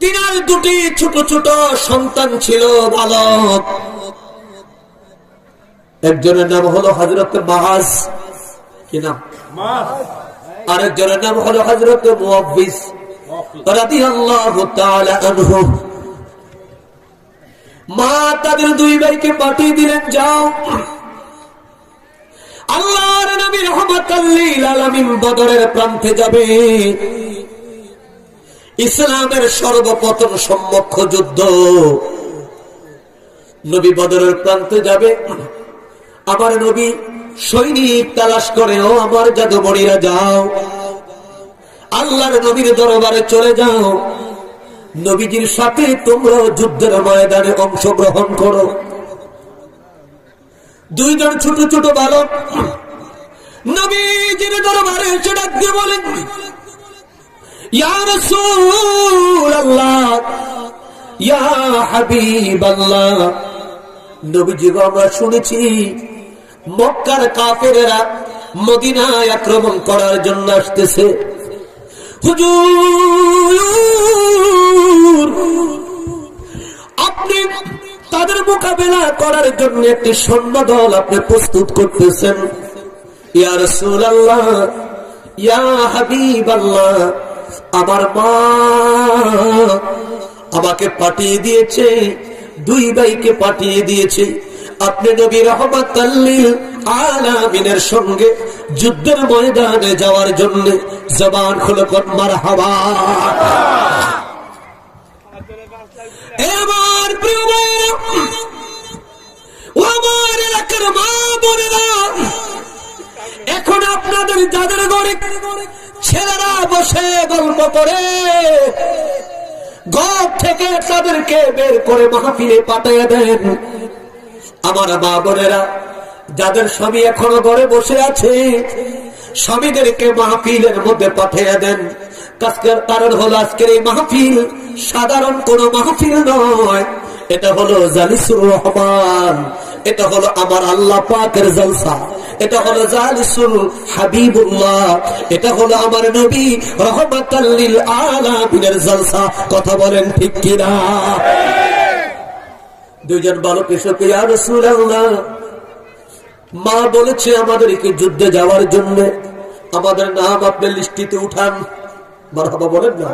তিনার দুটি ছোট ছোট সন্তান ছিল বালক। একজনের নাম হলো হযরত মাআজ, কি নাম? আরেকজনের নাম হলো হযরত মুআব্বিস রাদিয়াল্লাহু তাআলা আনহু। মা তাদের দুই ভাইকে পাঠিয়ে দিলেন, যাও আল্লাহর নবী রাহমাতাল লিল আলামিন বদরের প্রান্তে যাবে। ইসলামের সর্বপ্রথম সম্মুখ যুদ্ধ, নবী বদরের প্রান্তে যাবে। আমার নবী সৈনিক তালাশ করে, ও আমার জাদুবড়িরা যাও আল্লাহর নবীর দরবারে চলে যাও, নবীজির সাথে তোমরা যুদ্ধের ময়দানে অংশগ্রহণ করো। দুইজন ছোট ছোট বালক নবীজির দরবারে এসে ডাক দিয়ে বলেন, ইয়া রাসূলুল্লাহ, ইয়া হাবিবাল্লাহ, নবীজি গো, আমরা শুনেছি মক্কার কাফেরেরা মদিনায় আক্রমণ করার জন্য আসতেছে। হুজুর, আপনি তাদের মোকাবেলা করার জন্য একটি সৈন্যদল আপনি প্রস্তুত করতেছেন। ইয়া রাসূলুল্লাহ, ইয়া হাবিবাল্লাহ, আমার মা আমাকে পাঠিয়ে দিয়েছে, দুই ভাইকে পাঠিয়ে দিয়েছে, আপনি নবী রাহমাতাল লিল আলামিনের সঙ্গে যুদ্ধের ময়দানে যাওয়ার জন্য। জবান খুলে কোন মারহাবা। আমার প্রিয় ভাইরা, ও আমার এলাকার মা বোনেরা, এখন আপনাদের যাদের ঘরে ছেলেরা বসে গল্প করে, ঘর থেকে তাদেরকে বের করে মাহফিলে পাঠিয়ে দেন। আমার মা বোনেরা, যাদের স্বামী এখনো ঘরে বসে আছে, স্বামীদেরকে মাহফিলের মধ্যে পাঠিয়ে দেন। কারণ হলো আজকের এই মাহফিল সাধারণ কোন মাহফিল নয়, এটা হলো জালিসুর রহমান, এটা হলো আমার আল্লাহ পাকের জলসা, এটা হলো জালিসুল হাবিবুল্লাহ, এটা হলো আমার নবী রাহমাতাল লিল আলামিনের জলসা। কথা বলেন ঠিক কিনা? দুইজন বালক এসে, ইয়া রাসূলুল্লাহ, মা বলেছে আমাদেরকে যুদ্ধে যাওয়ার জন্য, আমাদের নাম আপনি লিস্টিতে উঠান। মারহাবা বলেন না?